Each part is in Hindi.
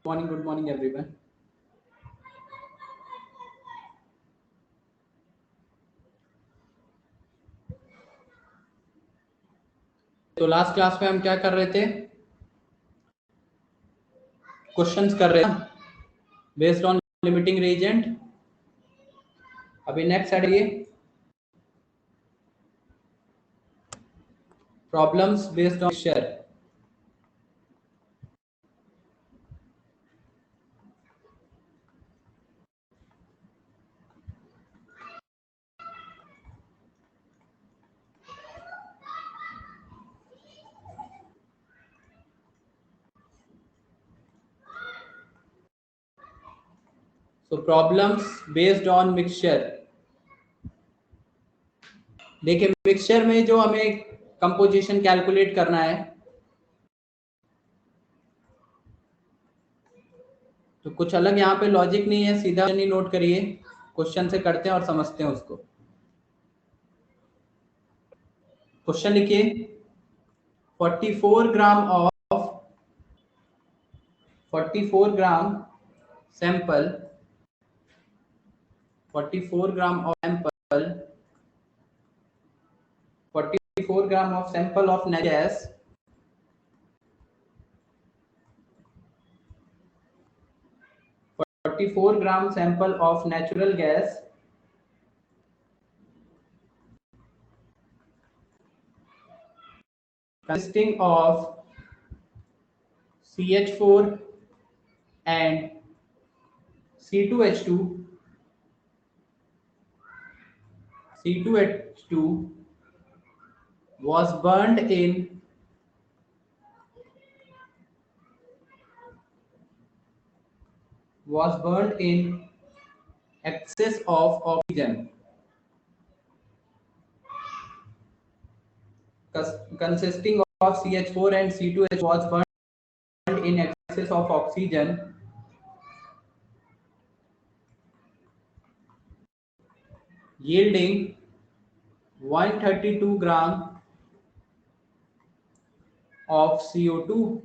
Good morning, everyone. तो लास्ट क्लास में हम क्या कर रहे थे? क्वेश्चंस कर रहे थे बेस्ड ऑन लिमिटिंग रीजेंट. अभी नेक्स्ट आइए problems based on share. So problems based on mixture. देखिए, मिक्सचर में जो हमें कंपोजिशन कैलकुलेट करना है, तो कुछ अलग यहाँ पे लॉजिक नहीं है, सीधा नहीं नोट करिए, क्वेश्चन से करते हैं और समझते हैं उसको. क्वेश्चन लिखिए 44 gram of 44 gram sample 44 gram of sample 44 gram of sample of gas 44 gram sample of natural gas consisting of CH4 and C2H2 C2H2 was burned in excess of oxygen consisting of CH4 and C2H was burned in excess of oxygen yielding 132 gram of CO2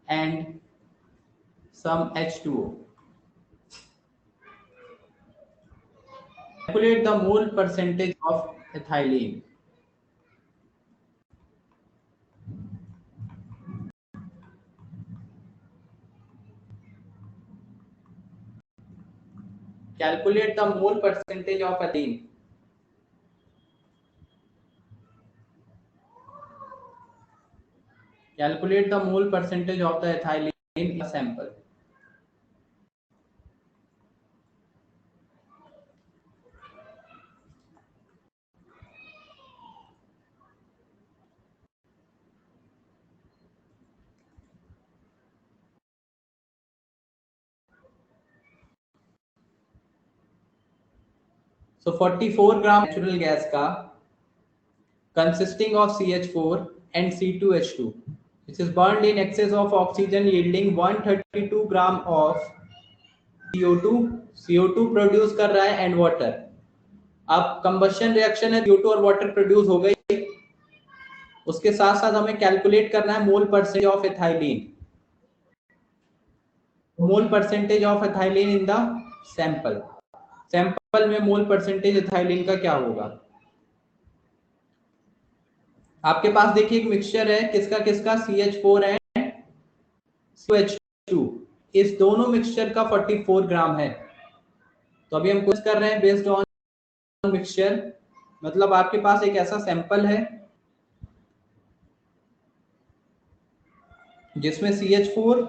and some H2O. Calculate the mole percentage of ethylene. Calculate the mole percentage of ethylene. Calculate the mole percentage of the ethylene in a sample. So 44 gram natural gas का consisting of CH4 and C2H2 which is burned in excess of oxygen yielding 132 gram of CO2. CO2 produce कर रहा है and water. अब कंबशन रिएक्शन है, CO2 और वाटर प्रोड्यूस हो गई. उसके साथ साथ हमें कैलकुलेट करना है mole percentage of ethylene. Mole percentage of ethylene in the sample. Sample में मोल परसेंटेज एथाइलिन का क्या होगा? आपके पास देखिए एक मिक्सचर है, किसका किसका, CH4 एंड CH2. इस दोनों मिक्सचर का 44 ग्राम है. तो अभी हम कुछ कर रहे हैं बेस्ड ऑन मिक्सचर. मतलब आपके पास एक ऐसा सैंपल है जिसमें CH4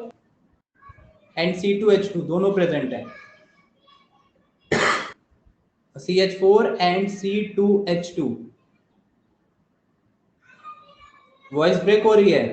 एंड C2H2 दोनों प्रेजेंट है. CH4 and C2H2. Voice break हो रही है.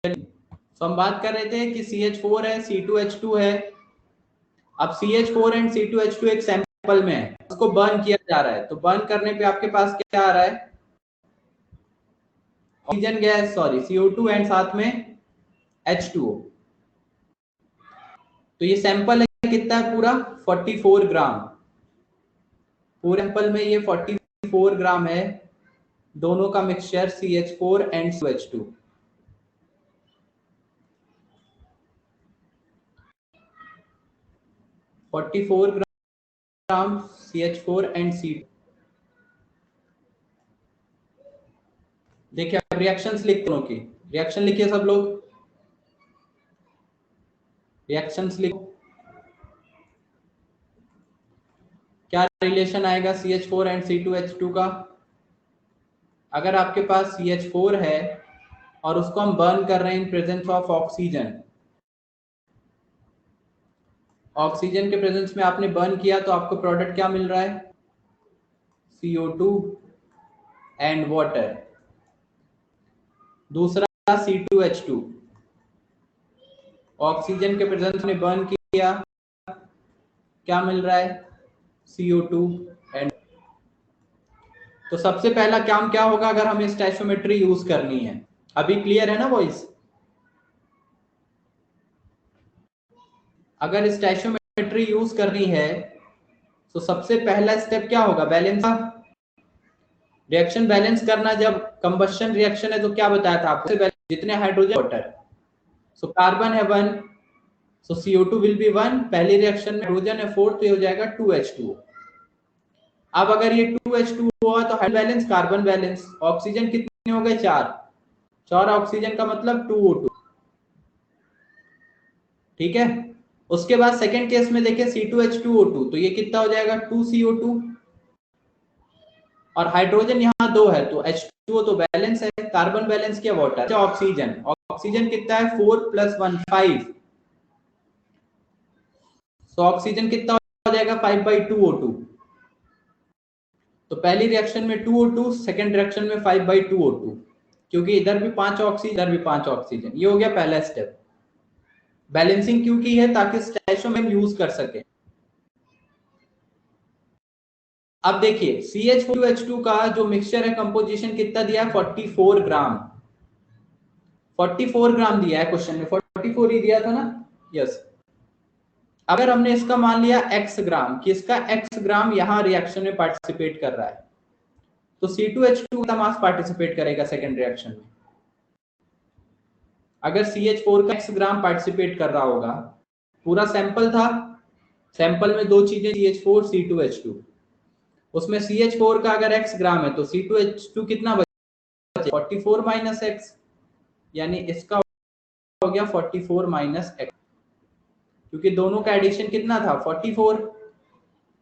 तो हम बात कर रहे थे कि CH4 है, C2H2 है। अब CH4 एंड C2H2 एक सैंपल में है, उसको बर्न किया जा रहा है। तो बर्न करने पे आपके पास क्या आ रहा है? Oxygen gas, sorry CO2 and साथ में H2O। तो ये सैंपल है कितना है पूरा? 44 ग्राम। पूरे सैंपल में ये 44 ग्राम है, दोनों का mixture CH4 and CH2। Gram CH4 and C2। देखिए अब रिएक्शंस लिखते हैं की, रिएक्शन लिखिए सब लोग, रिएक्शंस लिखो। क्या रिलेशन आएगा CH4 एंड C2H2 का? अगर आपके पास CH4 है और उसको हम बर्न कर रहे हैं in presence of oxygen, oxygen के प्रेजेंस में आपने बर्न किया तो आपको प्रोडक्ट क्या मिल रहा है? CO2 and water. दूसरा C2H2, ऑक्सीजन के प्रेजेंस में बर्न किया, क्या मिल रहा है? CO2 and. तो सबसे पहला काम क्या होगा अगर हमें स्टैचोमेट्री यूज करनी है? अभी क्लियर है ना वॉइस? अगर स्टैचोमेट्री यूज करनी है तो सबसे पहला स्टेप क्या होगा? बैलेंस। रिएक्शन बैलेंस करना, जब कंबस्शन रिएक्शन है तो क्या बताया था आपको? जितने हाइड्रोजन वाटर, सो कार्बन है 1, सो CO2 विल बी 1। पहली रिएक्शन में हाइड्रोजन है 4, तो ये हो जाएगा 2H2O। अब अगर ये 2H2 हुआ तो hydrogen balance, carbon balance, oxygen कितने हो गए? 4। 4 ऑक्सीजन का मतलब 2O2। ठीक है। उसके बाद सेकंड केस में देखिए C2H2O2, तो ये कितना हो जाएगा? 2CO2। और हाइड्रोजन यहाँ 2 है तो H2O तो बैलेंस है, कार्बन बैलेंस क्या? वाटर। ऑक्सीजन, ऑक्सीजन कितना है? 4 + 1 5। तो ऑक्सीजन कितना हो जाएगा? 5/2O2। तो पहली रिएक्शन में 2O2, सेकंड रिएक्शन में 5/2O2, क्योंकि इधर भी 5 ऑक्सीजन, इधर भी 5 ऑक्सीजन। ये हो गया पहला स्टेप। बैलेंसिंग क्यों की है? ताकि स्टैचो में यूज कर सके। अब देखिए CH4H2 का जो मिक्सचर है, कंपोजिशन कितना दिया है? 44 ग्राम। 44 ग्राम दिया है क्वेश्चन में, 44 ही दिया था ना? यस। अगर हमने इसका मान लिया x ग्राम, कि इसका x ग्राम यहां रिएक्शन में पार्टिसिपेट कर रहा है, तो C2H2 का मास पार्टिसिपेट करेगा सेकेंड रिएक्शन में। अगर CH4 का x ग्राम पार्टिसिपेट कर रहा होगा, पूरा सैंपल था, सैंपल में दो चीजें CH4 C2H2, उसमें CH4 का अगर x ग्राम है तो C2H2 कितना बचे? 44 - x, यानी इसका हो गया 44 - x, क्योंकि दोनों का एडिशन कितना था? 44।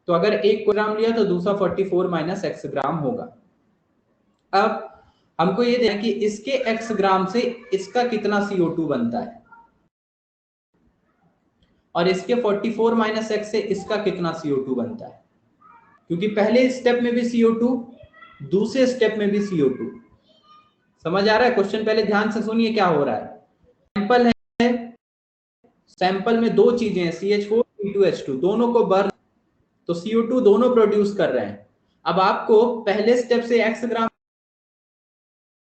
तो अगर एक ग्राम लिया तो दूसरा 44 - x ग्राम होगा। अब हमको ये देखना कि इसके x ग्राम से इसका कितना CO2 बनता है, और इसके 44 - x से इसका कितना CO2 बनता है, क्योंकि पहले स्टेप में भी CO2, दूसरे स्टेप में भी CO2। समझ आ रहा है क्वेश्चन? पहले ध्यान से सुनिए क्या हो रहा है। सैंपल है, सैंपल में दो चीजें हैं, CH4 C2H2, दोनों को बर्न, तो CO2 दोनों प्रोड्यूस कर रहे हैं। अब आपको पहले स्टेप से x ग्राम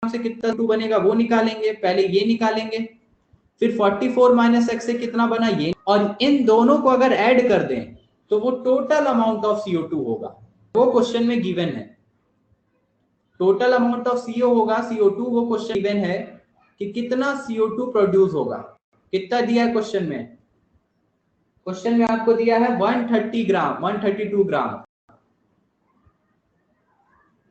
से कितना CO2 बनेगा वो निकालेंगे, पहले ये निकालेंगे, फिर 44 - x से कितना बना ये, और इन दोनों को अगर ऐड कर दें तो वो टोटल अमाउंट ऑफ CO2 होगा। वो क्वेश्चन में गिवन है, टोटल अमाउंट ऑफ CO होगा CO2, वो क्वेश्चन गिवन है कि कितना CO2 प्रोड्यूस होगा। कितना दिया है क्वेश्चन में? क्वेश्चन में आपको दिया है 130 ग्राम, 132 ग्राम,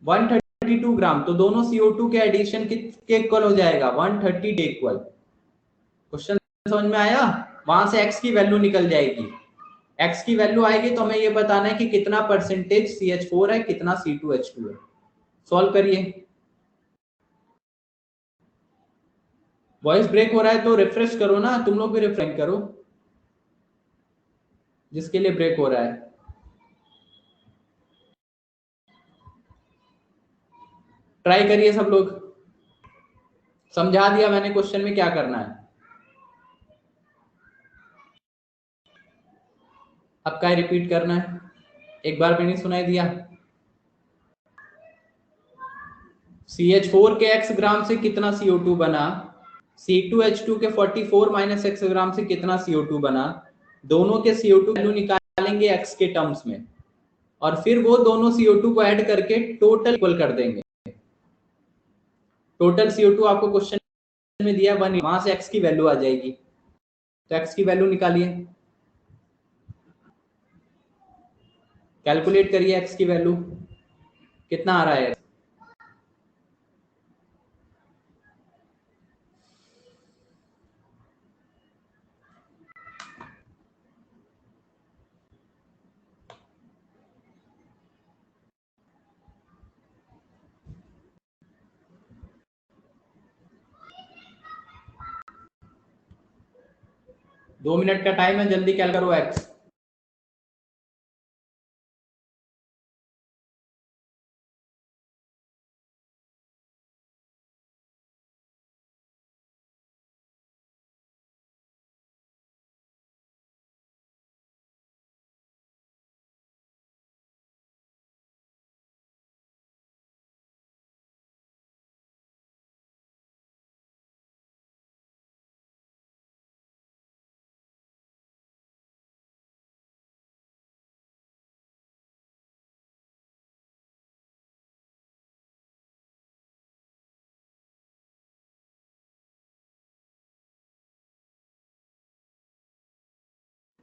132 ग्राम। तो दोनों CO2 के एडिशन के इक्वल हो जाएगा, 130 के इक्वल। क्वेश्चन समझ में आया? वहां से x की वैल्यू निकल जाएगी, x की वैल्यू आएगी तो हमें ये बताना है कि कितना परसेंटेज CH4 है, कितना C2H2 है। सॉल्व करिए। वॉइस ब्रेक हो रहा है तो रिफ्रेश करो ना, तुम लोग भी रिफ्रेश करो जिसके लिए ब्रेक हो रहा है। ट्राई करिए सब लोग। समझा दिया मैंने क्वेश्चन में क्या करना है। अब क्या रिपीट करना है, एक बार भी नहीं सुनाई दिया। CH4 के x ग्राम से कितना CO2 बना, C2H2 के 44 माइनस x ग्राम से कितना CO2 बना, दोनों के CO2 वैल्यू निकालेंगे x के टर्म्स में, और फिर वो दोनों CO2 को ऐड करके टोटल इक्वल कर देंगे। टोटल CO2 आपको क्वेश्चन में दिया 1, वहां से x की वैल्यू आ जाएगी, तो x की वैल्यू निकालिए, कैलकुलेट करिए x की वैल्यू कितना आ रहा है। दो मिनट का टाइम है, जल्दी क्या करो x।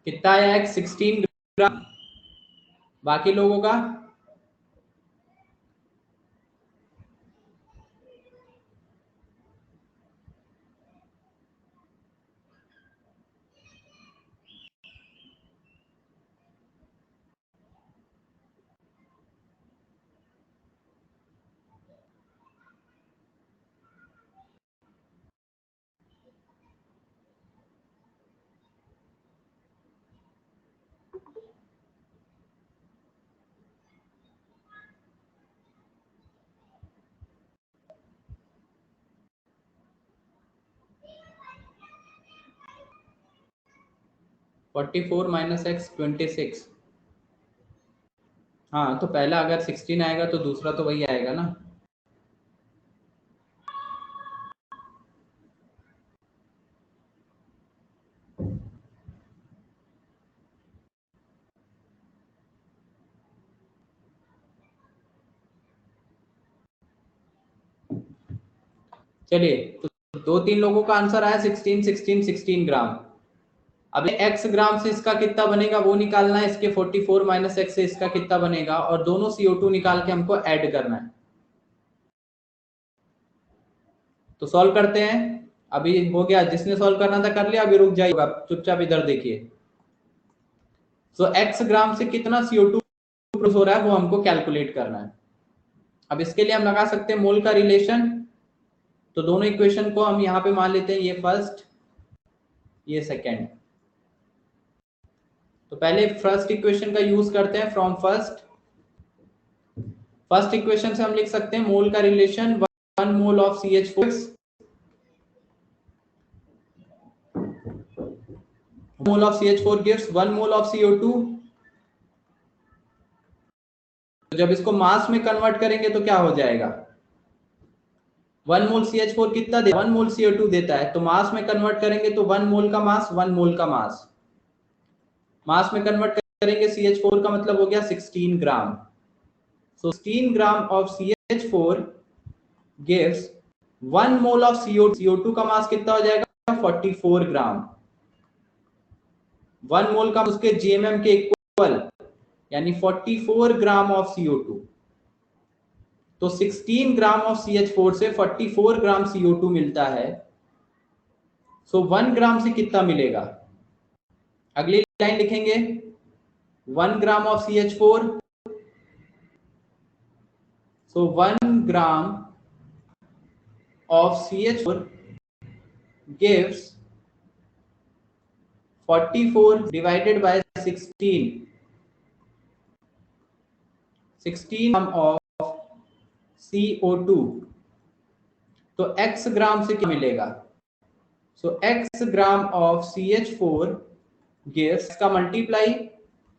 कितना आया x, 16 ग्राम। बाकी लोगों का फोर्टी फोर माइनस एक्स 26। हाँ तो पहला अगर 16 आएगा तो दूसरा तो वही आएगा ना। चलिए, तो दो तीन लोगों का आंसर आया 16 16 16 ग्राम। अब x ग्राम से इसका कितना बनेगा वो निकालना है, इसके 44 माइनस एक्स से इसका कितना बनेगा, और दोनों CO2 निकाल के हमको ऐड करना है। तो सॉल्व करते हैं। अभी हो गया, जिसने सॉल्व करना था कर लिया, अभी रुक जाइएगा, चुपचाप इधर देखिए। सो x ग्राम से कितना CO2 प्रोड्यूस हो रहा है वो हमको कैलकुलेट करना है। अब इसके लिए हम लगा सकते हैं मोल का रिलेशन। तो दोनों इक्वेशन को हम यहाँ पे मान लेते हैं, ये फर्स्ट ये सेकेंड। तो पहले फर्स्ट इक्वेशन का यूज करते हैं, फ्रॉम फर्स्ट इक्वेशन से हम लिख सकते हैं मोल का relation 1 mole of CH4 mole of CH4 gives 1 mole of CO2। तो जब इसको मास में कन्वर्ट करेंगे तो क्या हो जाएगा, 1 मोल CH4 कितना दे, 1 मोल CO2 देता है, तो मास में कन्वर्ट करेंगे तो 1 मोल का मास 1 मोल का मास, मास में कन्वर्ट करेंगे CH4 का मतलब हो गया 16 ग्राम। So 16 gram of CH4 gives 1 mole of CO2। CO2 का मास कितना हो जाएगा 44 ग्राम। 1 मोल का उसके GMM के इक्वल, यानी 44 ग्राम ऑफ CO2। तो 16 ग्राम ऑफ CH4 से 44 ग्राम CO2 मिलता है। सो 1 ग्राम से कितना मिलेगा, अगली लाइन लिखेंगे 1 gram of CH4। So 1 gram of CH4 gives 44 divided by 16 gram of CO2। तो x ग्राम से क्या मिलेगा? सो x gram of CH4 gives का मल्टीप्लाई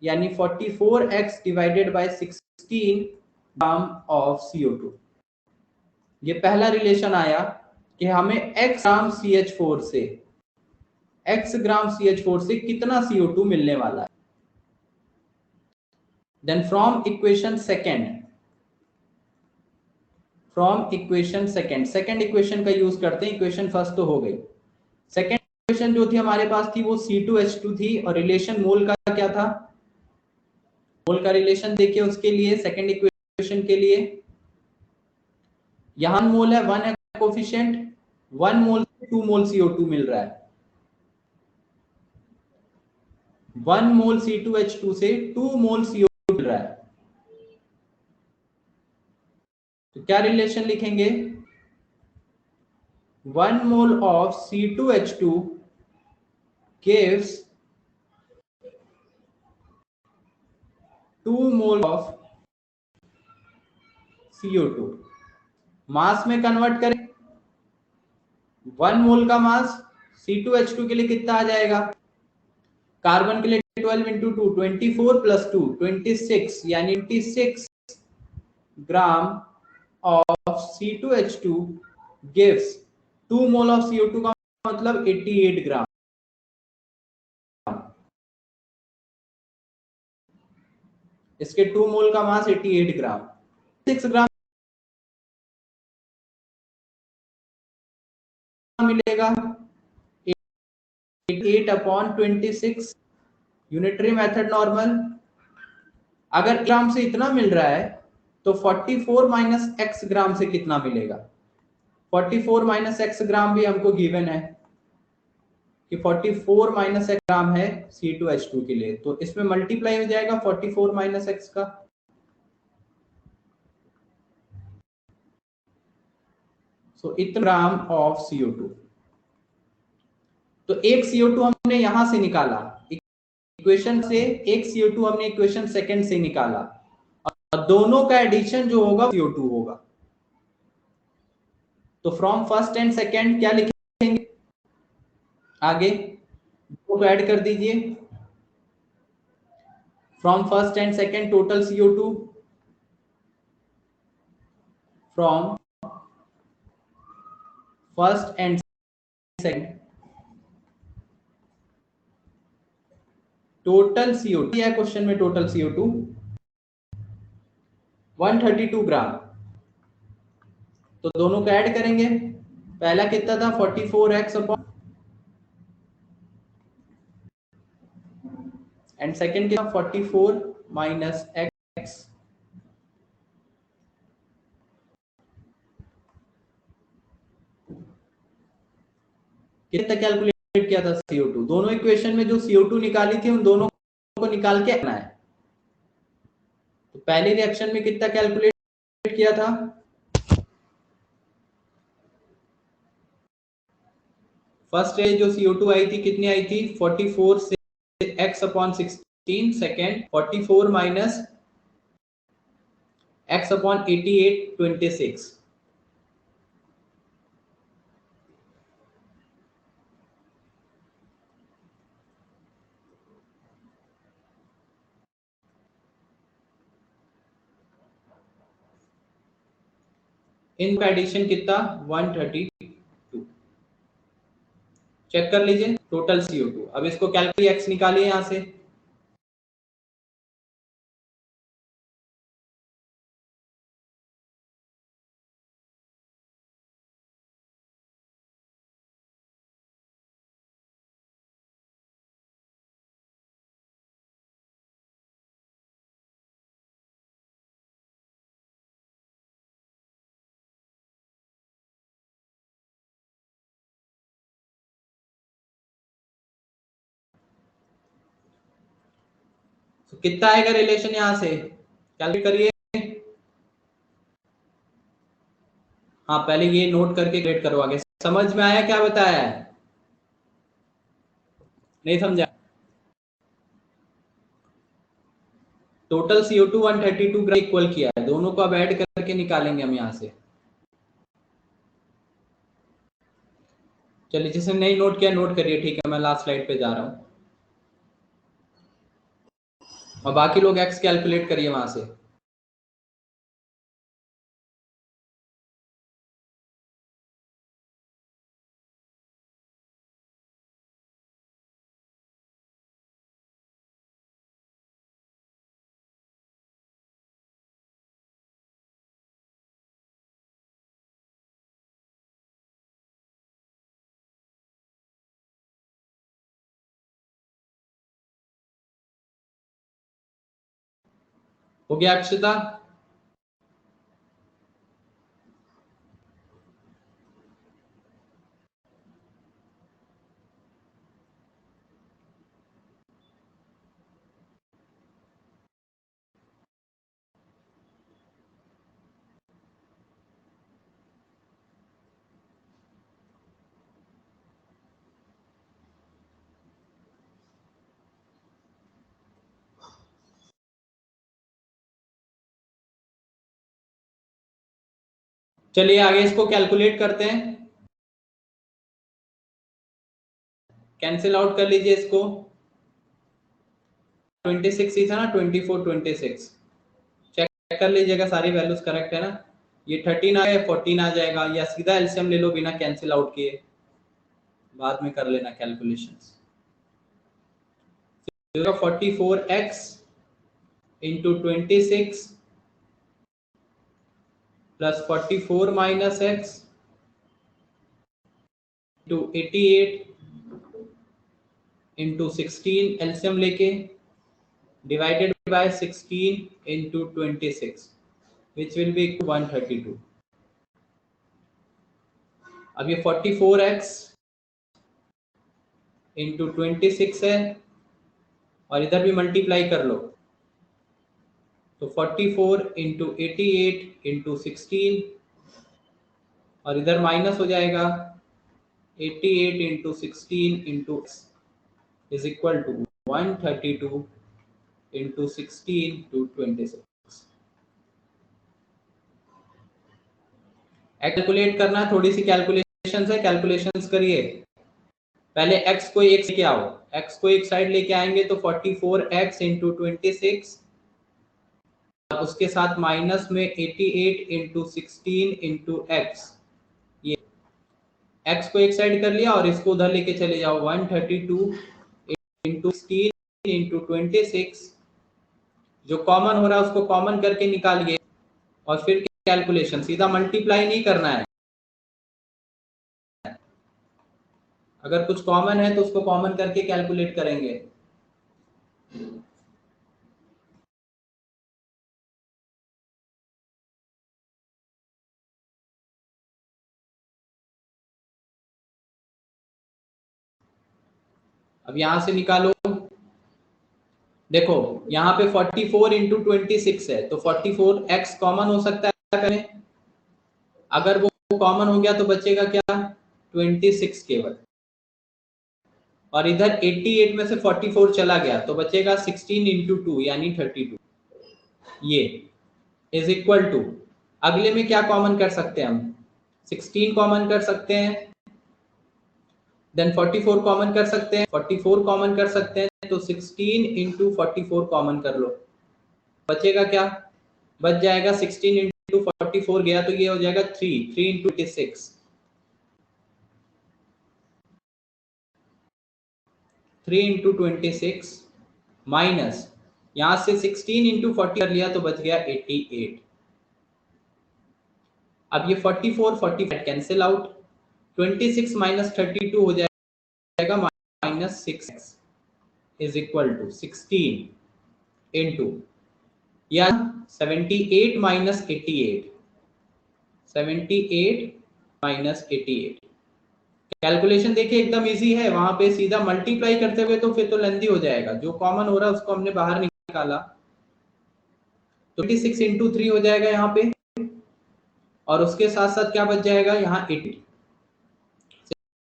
यानी 44x divided by 16 gram of CO2। ये पहला रिलेशन आया कि हमें x ग्राम CH4 से कितना CO2 मिलने वाला है। Then from equation second equation का यूज करते हैं। इक्वेशन फर्स्ट तो हो गई, सेकंड इक्वेशन जो थी हमारे पास थी वो C2H2 थी और रिलेशन मोल का क्या था? मोल का रिलेशन देखिए उसके लिए, सेकंड इक्वेशन के लिए यहां मोल है, 1 है कोफिशिएंट, 1 मोल से 2 मोल CO2 मिल रहा है। 1 मोल C2H2 से 2 मोल CO2 मिल रहा है। तो क्या रिलेशन लिखेंगे? 1 mole of C2H2 gives 2 mole of CO2। मास में कन्वर्ट करें, 1 मोल का मास C2H2 के लिए कितना आ जाएगा? कार्बन के लिए 12 इंटू 2 24 प्लस 2 26 यानी 26 gram of C2H2 gives 2 mole of CO2 का मतलब 88 ग्राम। इसके 2 मोल का मास 88 ग्राम, 6 ग्राम मिलेगा 88/26 यूनिटरी मेथड नॉर्मल। अगर ग्राम से इतना मिल रहा है तो 44 माइनस x ग्राम से कितना मिलेगा? 44 माइनस x ग्राम भी हमको गिवन है कि 44 माइनस x ग्राम है C2H2 के लिए, तो इसमें मल्टीप्लाई हो जाएगा 44 माइनस x का। सो इतना ग्राम ऑफ CO2। तो एक CO2 हमने यहां से निकाला इक्वेशन से, एक CO2 हमने इक्वेशन सेकंड से निकाला और दोनों का एडिशन जो होगा CO2 होगा। तो फ्रॉम फर्स्ट एंड सेकंड क्या लिखेंगे आगे? दो ऐड कर दीजिए। From first and second total CO2 from first and second total CO2 है क्वेश्चन में, टोटल CO2 132 ग्राम। तो दोनों को ऐड करेंगे, पहला कितना था 44x अपॉन एंड सेकंड कितना 44 माइनस x। कितना कैलकुलेट किया था CO2? दोनों इक्वेशन में जो CO2 निकाली थी उन दोनों को निकाल के आना है। तो पहले रिएक्शन में कितना कैलकुलेट किया था? फर्स्ट जो CO2 आई थी कितनी आई थी? 44 से x upon 16, second 44 minus x upon 88 26। इनका एडिशन कितना 132। चेक कर लीजिए टोटल CO2। अब इसको कैलकुलेट x निकालिए यहां से, तो कितना आएगा रिलेशन यहां से कैलकुलेट करिए। हाँ पहले ये नोट करके ग्रेड करो आगे। समझ में आया क्या बताया है? नहीं समझा? टोटल CO2 132 ग्राम इक्वल किया है, दोनों को अब ऐड करके निकालेंगे हम यहां से। चलिए, जिसने नहीं नोट किया नोट करिए, ठीक है, मैं लास्ट स्लाइड पे जा रहा हूँ और बाकी लोग एक्स कैलकुलेट करिए वहां से। हो गया अक्षता? चलिए आगे इसको कैलकुलेट करते हैं, कैंसिल आउट कर लीजिए इसको। 26 ही था ना, 24 26, चेक कर लीजिएगा सारी वैल्यूज करेक्ट है ना। ये 13 आ गया, 14 आ जाएगा, या सीधा एलसीएम ले लो बिना कैंसिल आउट किए, बाद में कर लेना calculations. 44x into 26 plus 44 minus x into 88 into 16 LCM लेके divided by 16 into 26 which will be 132। अब ये 44x इंटू 26 है और इधर भी मल्टीप्लाई कर लो, तो 44 इंटू 88 इंटू 16 और इधर माइनस हो जाएगा 88 into 16 into is equal to 132 into 16 to 26। Calculate करना है, थोड़ी सी कैलकुलेशंस है, कैलकुलेशंस करिए। पहले x को एक लेके आओ, x को एक साइड लेके आएंगे तो 44x इंटू 26 और उसके साथ माइनस में 88 इंटू 16 इंटू एक्स। ये x को एक साइड कर लिया और इसको उधर लेके चले जाओ, 132 इंटू 16 इंटू 26, जो कॉमन हो रहा है उसको कॉमन करके निकालिए और फिर कैलकुलेशन, सीधा मल्टीप्लाई नहीं करना है, अगर कुछ कॉमन है तो उसको कॉमन करके कैलकुलेट करेंगे। अब यहां से निकालो, देखो यहाँ पे 44 इंटू 26 है तो 44x कॉमन हो सकता है, करें अगर वो कॉमन हो गया तो बचेगा क्या, 26 केवल, और इधर 88 में से 44 चला गया तो बचेगा 16 इंटू 2 यानी 32। ये इज इक्वल टू, अगले में क्या कॉमन कर सकते हैं हम, 16 कॉमन कर सकते हैं, देन 44 कॉमन कर सकते हैं, 44 कॉमन कर सकते हैं, तो 16 इंटू 44 कॉमन कर लो, बचेगा क्या, बच जाएगा 16 इंटू 44 गया तो ये हो जाएगा 3 इंटू 26, 3 इंटू 26 माइनस यहां से 16 इंटू 40 कर लिया तो बच गया 88। अब ये 44 45 कैंसिल आउट, 26 माइनस 32 हो जाएगा minus 6x is equal to 16 into या 78 माइनस 88, 78 माइनस 88। कैलकुलेशन देखिए एकदम इजी है, वहां पे सीधा मल्टीप्लाई करते हुए तो फिर तो लेंदी हो जाएगा, जो कॉमन हो रहा है उसको हमने बाहर निकाला, 26 इंटू 3 हो जाएगा यहाँ पे, और उसके साथ साथ क्या बच जाएगा यहाँ 80,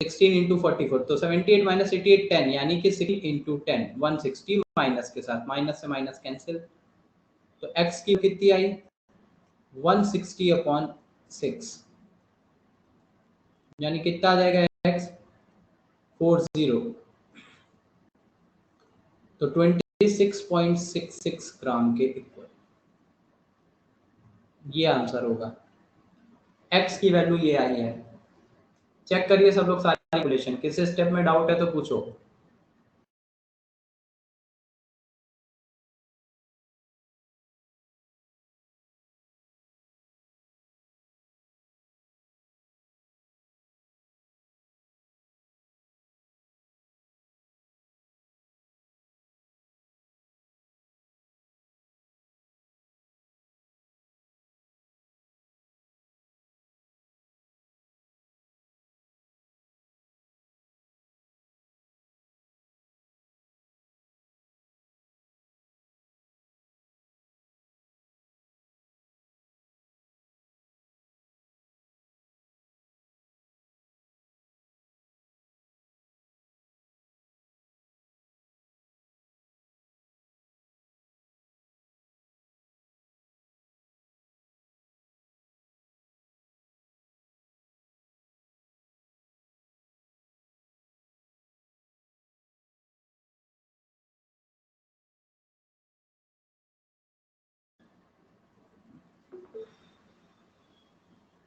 16 इंटू 44 तो 78 माइनस 88 10 यानी कि 6 इंटू 10 160 माइनस के साथ माइनस से माइनस कैंसिल, तो x की कितनी आई 160 अपॉन 6 यानी कितना आ जाएगा x 40, तो 26.66 ग्राम के इक्वल ये आंसर होगा। एक्स की वैल्यू ये आई है। चेक करिए सब लोग सारी कैलकुलेशन। किसी स्टेप में डाउट है तो पूछो।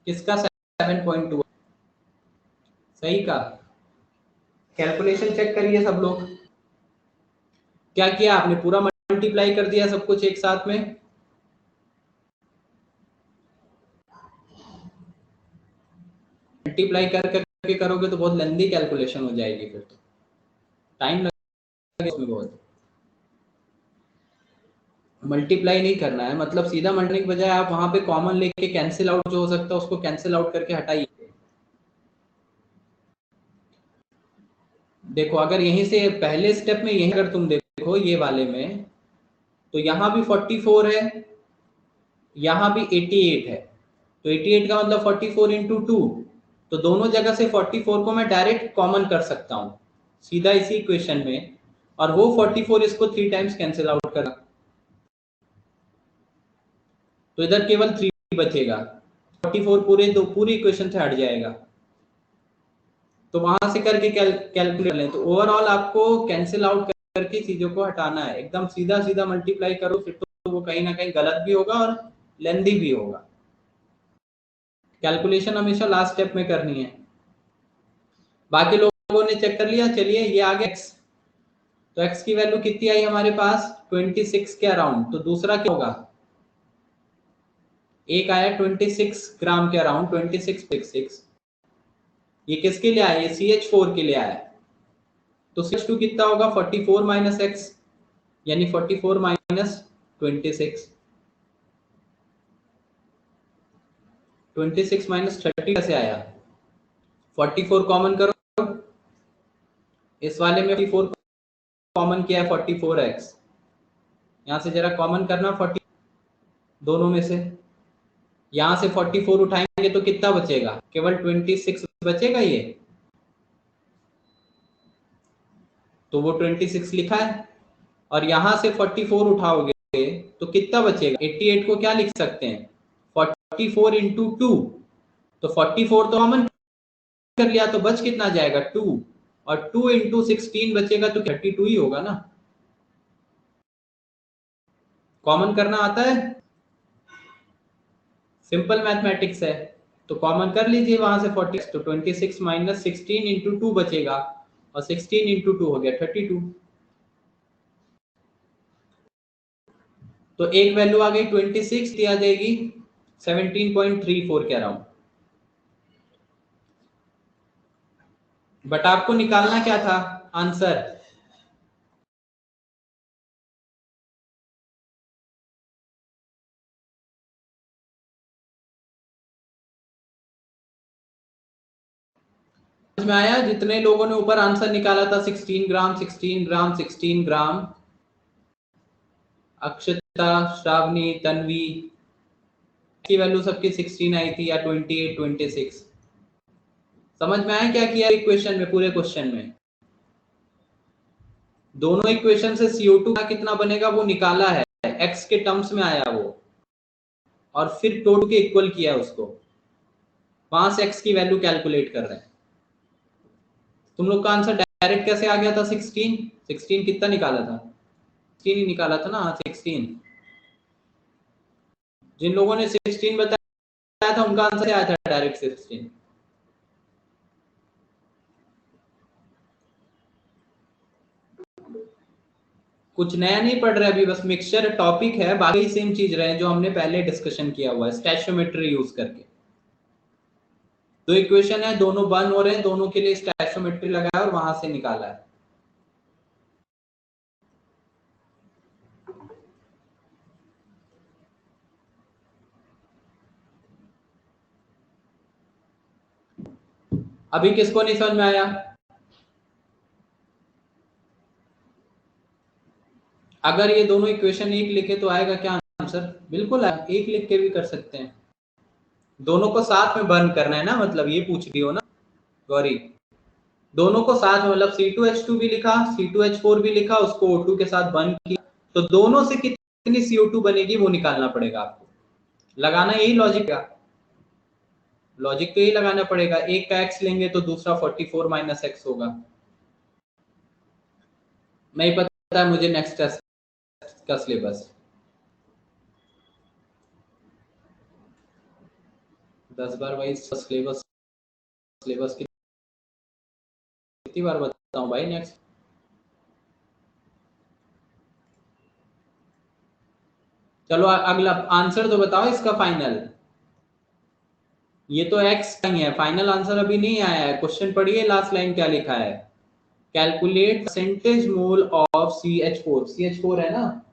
किसका 7.2 सही का? कैलकुलेशन चेक करिए सब लोग। क्या किया आपने? पूरा मल्टीप्लाई कर दिया सब कुछ एक साथ में। मल्टीप्लाई कर करके करोगे तो बहुत लेंदी कैलकुलेशन हो जाएगी, फिर तो टाइम लगेगा इसमें बहुत। मल्टीप्लाई नहीं करना है, मतलब सीधा मल्टीप्लाई के बजाय आप वहां पे कॉमन लेके कैंसिल आउट जो हो सकता है उसको कैंसिल आउट करके हटाइए। देखो अगर यहीं से पहले स्टेप में यहीं अगर तुम देखो ये वाले में, तो यहाँ भी 44 है, यहाँ भी 88 है, तो 88 का मतलब 44 इंटू 2, तो दोनों जगह से 44 को मैं डायरेक्ट कॉमन कर सकता हूँ सीधा इसी इक्वेशन में, और वो 44 इसको 3 टाइम्स कैंसिल आउट करा, तो इधर केवल 3 बचेगा। 44 पूरी इक्वेशन से हट जाएगा। तो वहां से करके कैलकुलेट लें, तो ओवरऑल आपको कैंसिल आउट करके चीजों को हटाना है। एकदम सीधा सीधा मल्टीप्लाई करो फिर तो वो कहीं ना कहीं गलत भी होगा और लेंदी भी होगा। कैलकुलेशन हमेशा लास्ट स्टेप में करनी है। बाकी लोगों ने चेक कर लिया। चलिए ये आ गया x, तो x की वैल्यू कितनी आई हमारे पास? 26 के अराउंड। तो दूसरा क्या होगा? एक आया 26 ग्राम के अराउंड, 26.6। ये किसके लिए आया? ये CH4 के लिए आया। तो CH2 कितना होगा? 44 माइनस एक्स, यानी 44 माइनस 26। 26 माइनस 30 कैसे आया? 44 कॉमन करो, इस वाले में 44 कॉमन किया है 44x, यहां से जरा कॉमन करना 40 दोनों में से। यहां से 44 उठाएंगे तो कितना बचेगा? केवल 26 बचेगा ये, तो वो 26 लिखा है। और यहां से 44 उठाओगे तो कितना बचेगा? 88 को क्या लिख सकते हैं? 44 इंटू 2, तो 44 तो कॉमन कर लिया, तो बच कितना जाएगा? 2, और 2 इंटू 16 बचेगा तो 32 ही होगा ना। कॉमन करना आता है? सिंपल मैथमेटिक्स है, तो कॉमन कर लीजिए वहां से 40, तो 26 माइनस 16 इंटू 2 बचेगा, और 16 इंटू 2 हो गया 32। तो एक वैल्यू आ गई 26, आ जाएगी 17.34 के अराउंड। बट आपको निकालना क्या था आंसर? समझ में आया? जितने लोगों ने ऊपर आंसर निकाला था 16 ग्राम 16 ग्राम 16 ग्राम, अक्षता, श्रावणी, तन्वी की वैल्यू सबकी 16 आई थी, या 28 26। समझ में आया क्या किया इक्वेशन में? पूरे क्वेश्चन में दोनों इक्वेशन से CO2 का कितना बनेगा वो निकाला है, x के टर्म्स में आया वो, और फिर टोटल के इक्वल किया उसको, वहां से x की वैल्यू कैलकुलेट कर रहे हैं। तुम लोग का आंसर डायरेक्ट कैसे आ गया था 16? 16 कितना निकाला था? 16 ही निकाला था ना। 16। जिन लोगों ने 16 बताया था उनका आंसर आया था डायरेक्ट 16। कुछ नया नहीं पढ़ रहे अभी, बस मिक्सचर टॉपिक है, बाकी सेम चीज रहे जो हमने पहले डिस्कशन किया हुआ है स्टैचोमेट्री यूज करके। दो इक्वेशन है, दोनों बर्न हो रहे हैं, दोनों के लिए स्टैचोमेट्री लगाया और वहां से निकाला है। अभी किसको नहीं समझ में आया? अगर ये दोनों इक्वेशन एक लिखे तो आएगा क्या आंसर? बिल्कुल आएगा, एक लिख के भी कर सकते हैं। दोनों को साथ में बर्न करना है ना, मतलब ये पूछ रही हो ना गौरी? दोनों को साथ में, मतलब C2H2 भी लिखा, C2H4 भी लिखा, उसको O2 के साथ बर्न किया, तो दोनों से कितनी CO2 बनेगी वो निकालना पड़ेगा आपको। लगाना यही लॉजिक है, लॉजिक तो यही लगाना पड़ेगा। एक का x लेंगे तो दूसरा 44 माइनस एक्स होगा। नहीं पता है मुझे नेक्स्ट टेस्ट का सिलेबस। 10 बार भाई सिलेबस, सिलेबस कितनी बार बताऊं भाई नेक्स्ट? चलो अगला आंसर तो बताओ इसका फाइनल। ये तो एक्स नहीं है, फाइनल आंसर अभी नहीं आया है। क्वेश्चन पढ़िए, लास्ट लाइन क्या लिखा है। Calculate percentage mole of CH4, CH4 है ना,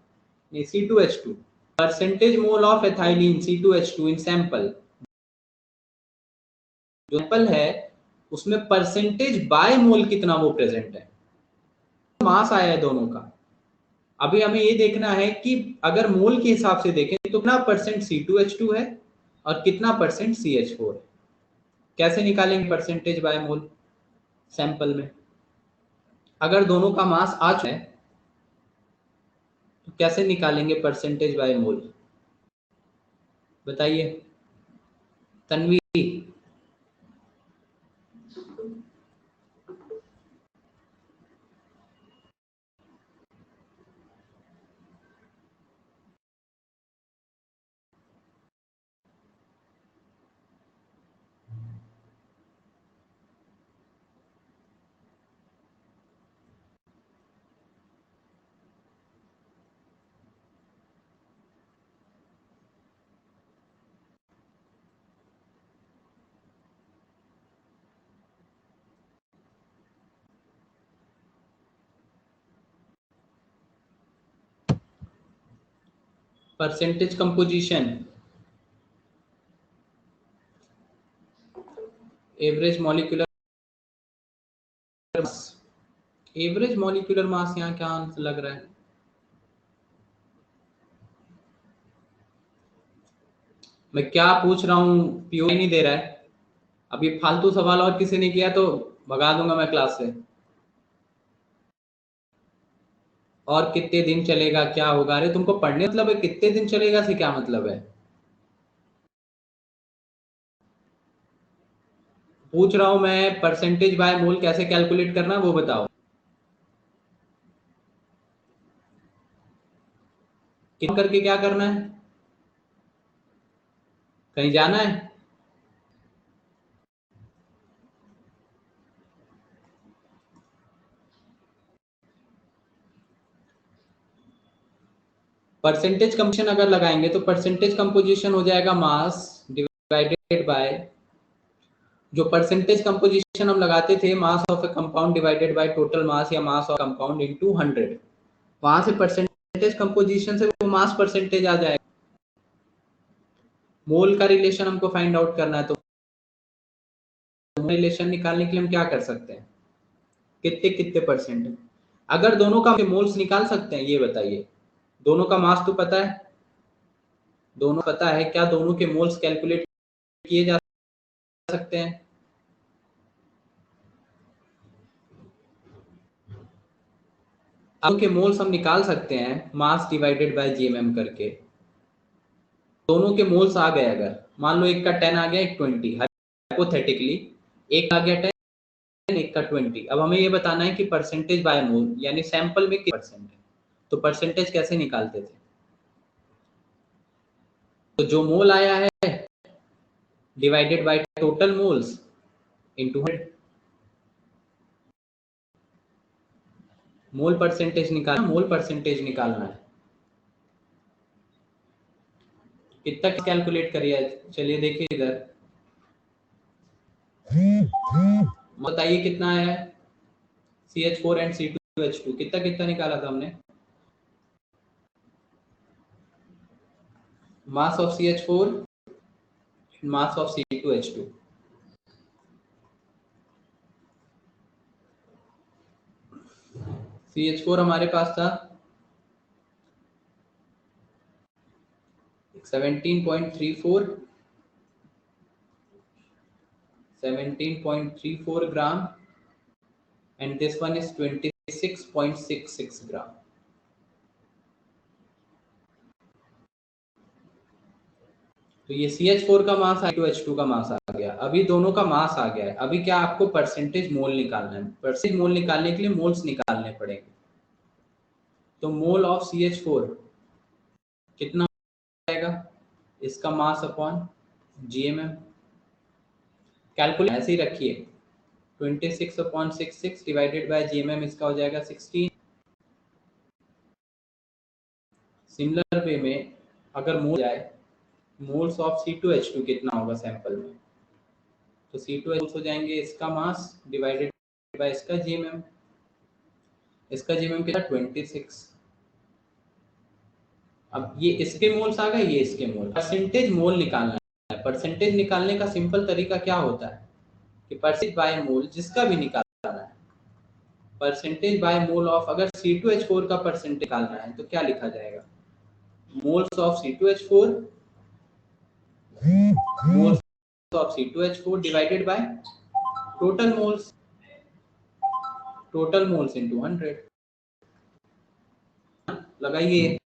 नहीं C2H2, percentage mole of ethylene C2H2 in sample. जो सैंपल है उसमें परसेंटेज बाय मोल कितना वो प्रेजेंट है, मास आया है दोनों का। अभी हमें ये देखना है कि अगर मोल के हिसाब से देखें तो कितना परसेंट C2H2 है और कितना परसेंट CH4 है। कैसे निकालेंगे परसेंटेज बाय मोल सैंपल में? अगर दोनों का मास आ चुका है तो कैसे निकालेंगे परसेंटेज बाय मोल? बताइए Tanvi. Percentage composition, average molecular mass, average molecular mass यहाँ क्या आंसर लग रहा है? मैं क्या पूछ रहा हूँ, पीओ नहीं दे रहा है। अब ये फालतू सवाल और किसी ने किया तो भगा दूंगा मैं क्लास से। और कितने दिन चलेगा, क्या होगा? अरे तुमको पढ़ने मतलब है, कितने दिन चलेगा से क्या मतलब है? पूछ रहा हूं मैं, परसेंटेज बाय मोल कैसे कैलकुलेट करना वो बताओ। कितना करके क्या करना है? कहीं जाना है? परसेंटेज कंपोजिशन अगर लगाएंगे तो परसेंटेज कंपोजिशन हो जाएगा मास डिवाइडेड बाय, जो परसेंटेज कंपोजिशन हम लगाते थे, mass of A compound divided by total mass या मास ऑफ कंपाउंड इनटू 100। वहां से परसेंटेज कंपोजिशन से वो मास परसेंटेज आ जाएगा। मोल का रिलेशन हमको फाइंड आउट करना है, तो रिलेशन निकालने के लिए हम क्या कर सकते हैं, कितने कितने परसेंट। अगर दोनों का मोल्स निकाल सकते हैं ये बताइए। दोनों का मास तो पता है, दोनों पता है, क्या दोनों के मोल्स कैलकुलेट किए जा सकते हैं? दोनों के मोल्स हम निकाल सकते हैं मास डिवाइडेड बाय जीएमएम करके। दोनों के मोल्स आ गए, अगर मान लो एक का 10 आ गया, एक 20, हाइपोथेटिकली एक आ गया 10, एक का 20। अब हमें ये बताना है कि परसेंटेज बाय मोल यानी सैंपल में कितना परसेंट है। तो परसेंटेज कैसे निकालते थे? तो जो मोल आया है divided by total moles into 100। Mole percentage निकालना है। कितना कैलकुलेट करिए, चलिए देखिए इधर बताइए कितना है। CH4 एंड C2H2 कितना कितना निकाला था हमने? Mass of CH4 mass of C2H2। CH4 हमारे पास था 17.34 ग्राम and this one is 26.66 ग्राम। तो ये CH4 का मास C2H2 का मास आ गया। अभी दोनों का मास आ गया है। अभी क्या आपको परसेंटेज मोल निकालना है। परसेंटेज मोल निकालने के लिए मोल्स निकालने पड़ेंगे। तो मोल ऑफ CH4 कितना आएगा? इसका मास अपॉन GMM। कैलकुलेट ऐसे ही रखिए, 26/66 डिवाइडेड बाय GMM, इसका हो जाएगा 16। सिमिलर वे में अगर मोल जाए, मोल्स ऑफ C2H2 कितना होगा सैंपल में? तो C2H2 हो जाएंगे इसका मास डिवाइडेड बाय इसका GMM। इसका GMM कितना? 26। अब ये इसके मोल्स आ गए, ये इसके मोल। परसेंटेज मोल निकालना है। परसेंटेज निकालने का सिंपल तरीका क्या होता है कि परसेंटेज बाय मोल जिसका भी निकालना है, परसेंटेज बाय मोल ऑफ, अगर C2H4 का परसेंटेज निकालना है तो क्या लिखा जाएगा? Moles of C2H4 moles of C2H4 divided by total moles into 100। लगाइए।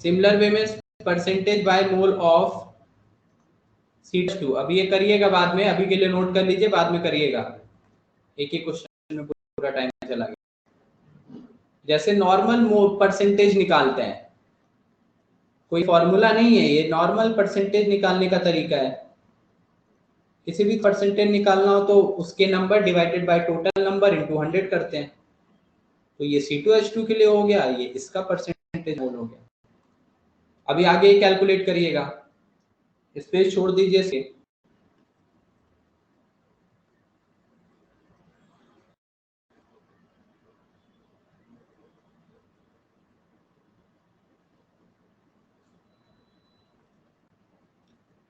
सिमिलर वे में percentage by mole of C2। अभी ये करिएगा बाद में, अभी के लिए नोट कर लीजिए, बाद में करिएगा। एक ही क्वेश्चन में पूरा टाइम चला गया। जैसे नॉर्मल परसेंटेज निकालते हैं, कोई फॉर्मूला नहीं है, ये नॉर्मल परसेंटेज निकालने का तरीका है। किसी भी परसेंटेज निकालना हो तो उसके number divided by total number into 100 करते हैं। तो ये C2H2 के लिए हो गया, ये इसका परसेंटेज मोल हो गया। अभी आगे कैलकुलेट करिएगा, स्पेस छोड़ दीजिए इसे।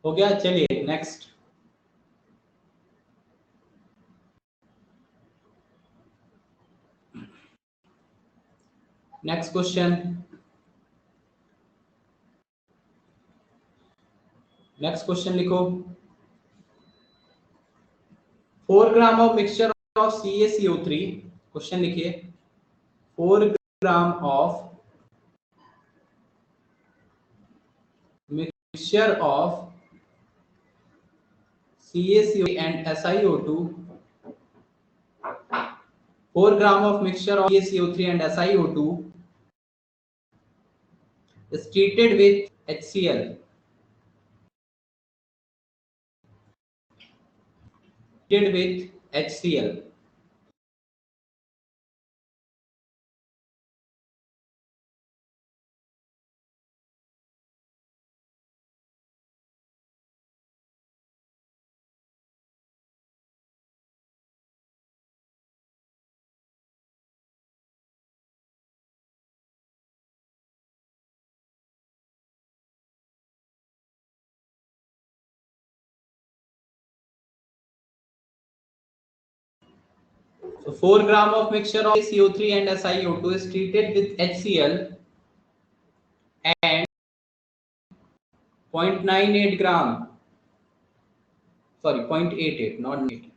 हो गया, चलिए next. Next question. Next question लिखो। 4 gram of mixture of CaCO3। Question लिखिए। 4 gram of mixture of CaCO3 and SiO2, 4 gram of mixture of CaCO3 and SiO2 is treated with HCl, treated with HCl. So 4 gram of mixture of CO3 and SiO2 is treated with HCl and 0.98 gram, sorry 0.88 not 8,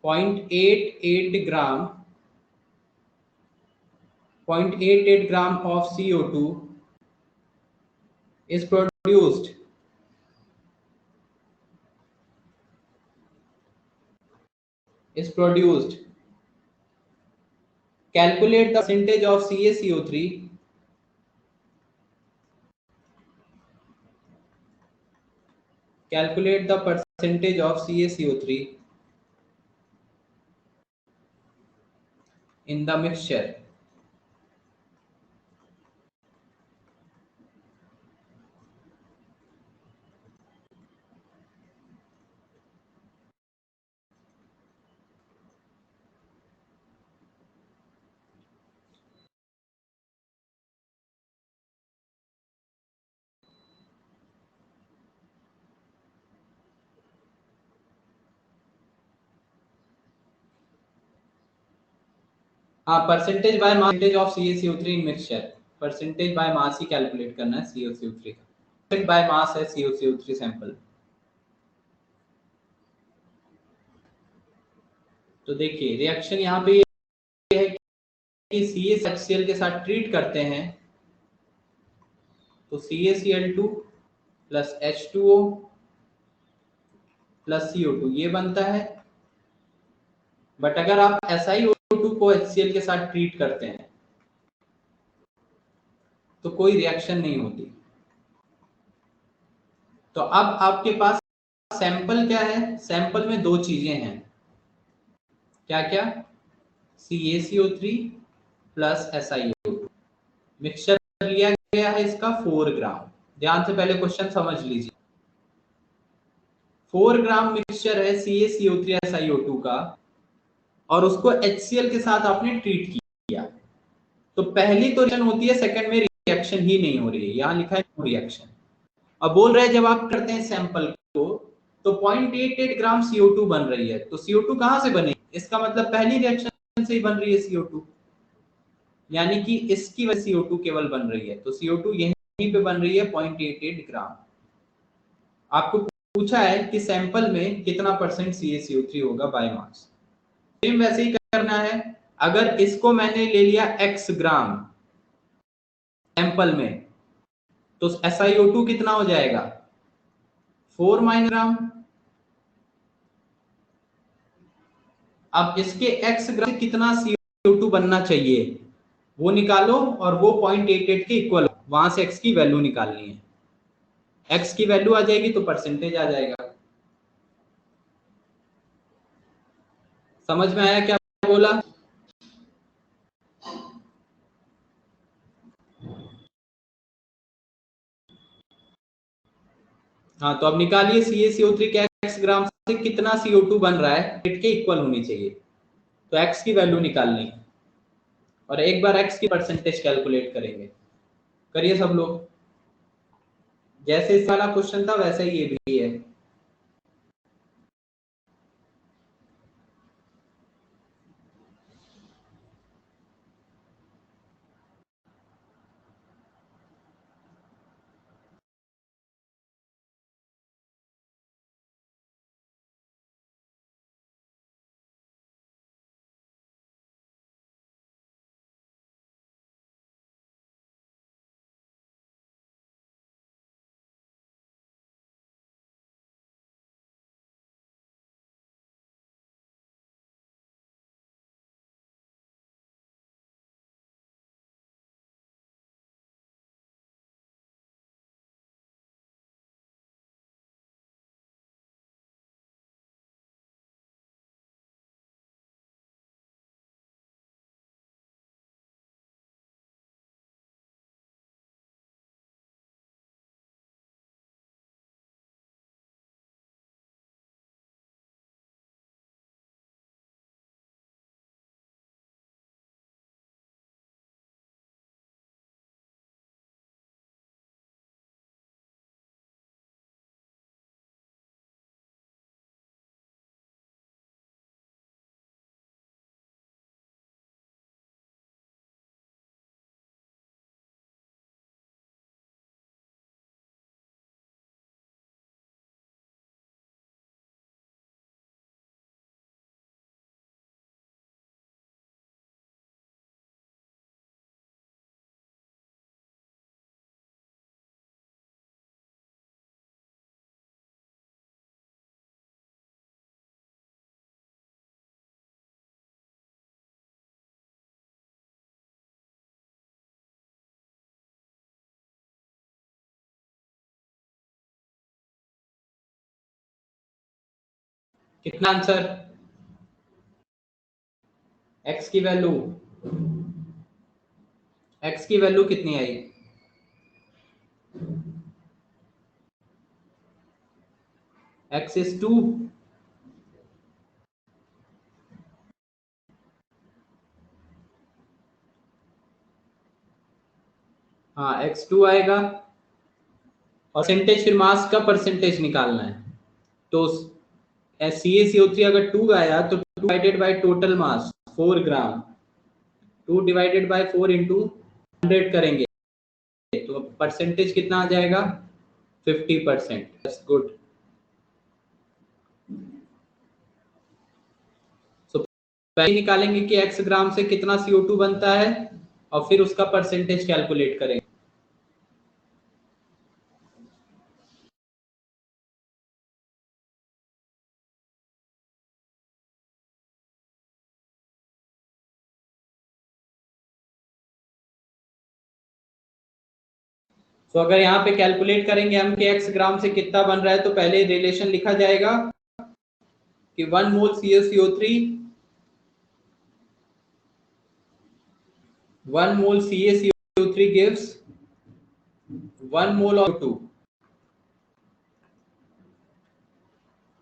0.88 gram 0.88 gram of CO2 is produced. Calculate the percentage of CaCO3. Calculate the percentage of CaCO3 in the mixture. हाँ, percentage by percentage of CaCO3 in mixture, percentage by mass he calculate करना है CaCO3 का, परसेंट बाय मास है CaCO3 सैंपल। तो देखिए रिएक्शन यहाँ पे ये है कि CaHCl के साथ ट्रीट करते हैं तो CaCl2 plus H2O plus CO2 ये बनता है। बट अगर आप SiO2 को HCl के साथ ट्रीट करते हैं तो कोई रिएक्शन नहीं होती। तो अब आपके पास सैंपल क्या है? सैंपल में दो चीजें हैं, क्या क्या? CaCO3 plus SiO2। मिक्सचर लिया गया है इसका 4 ग्राम। ध्यान से पहले क्वेश्चन समझ लीजिए। 4 ग्राम मिक्सचर है CaCO3 SiO2 का और उसको HCl के साथ आपने ट्रीट किया। तो पहली तो रिएक्शन होती है, सेकंड में रिएक्शन ही नहीं हो रही है, यहां लिखा है नो रिएक्शन। अब बोल रहे हैं जब आप करते हैं सैंपल को तो 0.88 ग्राम CO2 बन रही है। तो CO2 कहां से बने? इसका मतलब पहली रिएक्शन से ही बन रही है CO2, यानी कि इसकी वजह CO2 केवल बन रही है। तो CO2 यहीं पे बन रही है 0.88 ग्राम। आपको पूछा है कि सैंपल में कितना परसेंट CaCO3 होगा बाय मास। सेम वैसे ही करना है। अगर इसको मैंने ले लिया x ग्राम सैंपल में तो SiO2 कितना हो जाएगा? 4 ग्राम। अब इसके x ग्राम से कितना CO2 बनना चाहिए वो निकालो और वो 0.88 के इक्वल, वहां से x की वैल्यू निकालनी है। x की वैल्यू आ जाएगी तो परसेंटेज आ जाएगा। समझ में आया क्या बोला? हाँ, तो अब निकालिए CaCO3 के x ग्राम से कितना CO2 बन रहा है, के इक्वल होनी चाहिए। तो x की वैल्यू निकालनी है और एक बार x की परसेंटेज कैलकुलेट करेंगे। करिए सब लोग। जैसे इस वाला क्वेश्चन था वैसे ही ये भी है। कितना आंसर? x की वैल्यू कितनी आई? x is 2. हाँ x2 आएगा। परसेंटेज, फिर मास का परसेंटेज निकालना है। तो CaCO3 अगर 2 आया तो 2 divided by total mass 4 gram, 2 divided by 4 into 100 करेंगे तो परसेंटेज कितना आ जाएगा? 50%। That's good. सो पहले निकालेंगे कि x ग्राम से कितना CO2 बनता है और फिर उसका परसेंटेज कैलकुलेट करेंगे। तो अगर यहाँ पे कैलकुलेट करेंगे हम कि x ग्राम से कितना बन रहा है, तो पहले रिलेशन लिखा जाएगा कि 1 मोल CaCO3 gives 1 mole of CO2।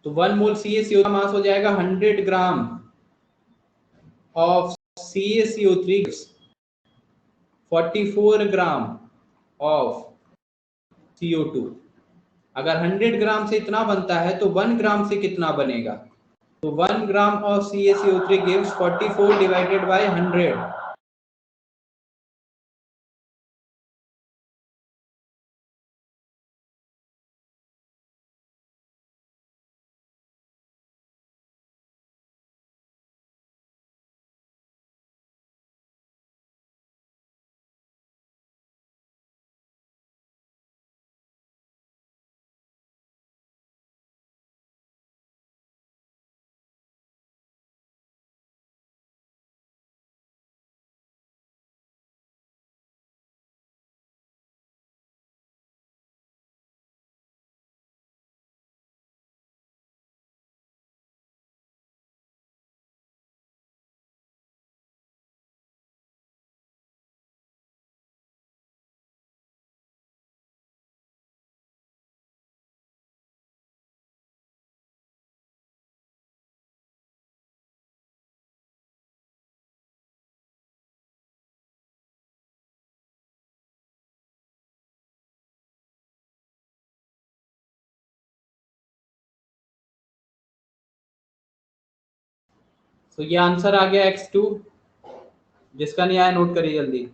तो 1 मोल CaCO3 का मास हो जाएगा 100 gram of CaCO3 gives 44 gram of CO2। अगर 100 ग्राम से इतना बनता है तो 1 ग्राम से कितना बनेगा? तो 1 gram of CaCO3 gives 44 divided by 100। तो ये आंसर आ गया x2। जिसका नहीं आया नोट करिए जल्दी।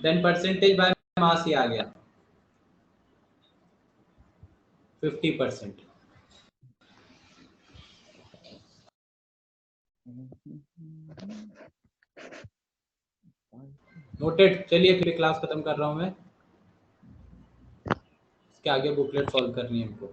देन परसेंटेज बाय मास ही आ गया 50%। नोटेड। चलिए फिर क्लास खत्म कर रहा हूं मैं। इसके आगे बुकलेट सॉल्व करनी है हमको।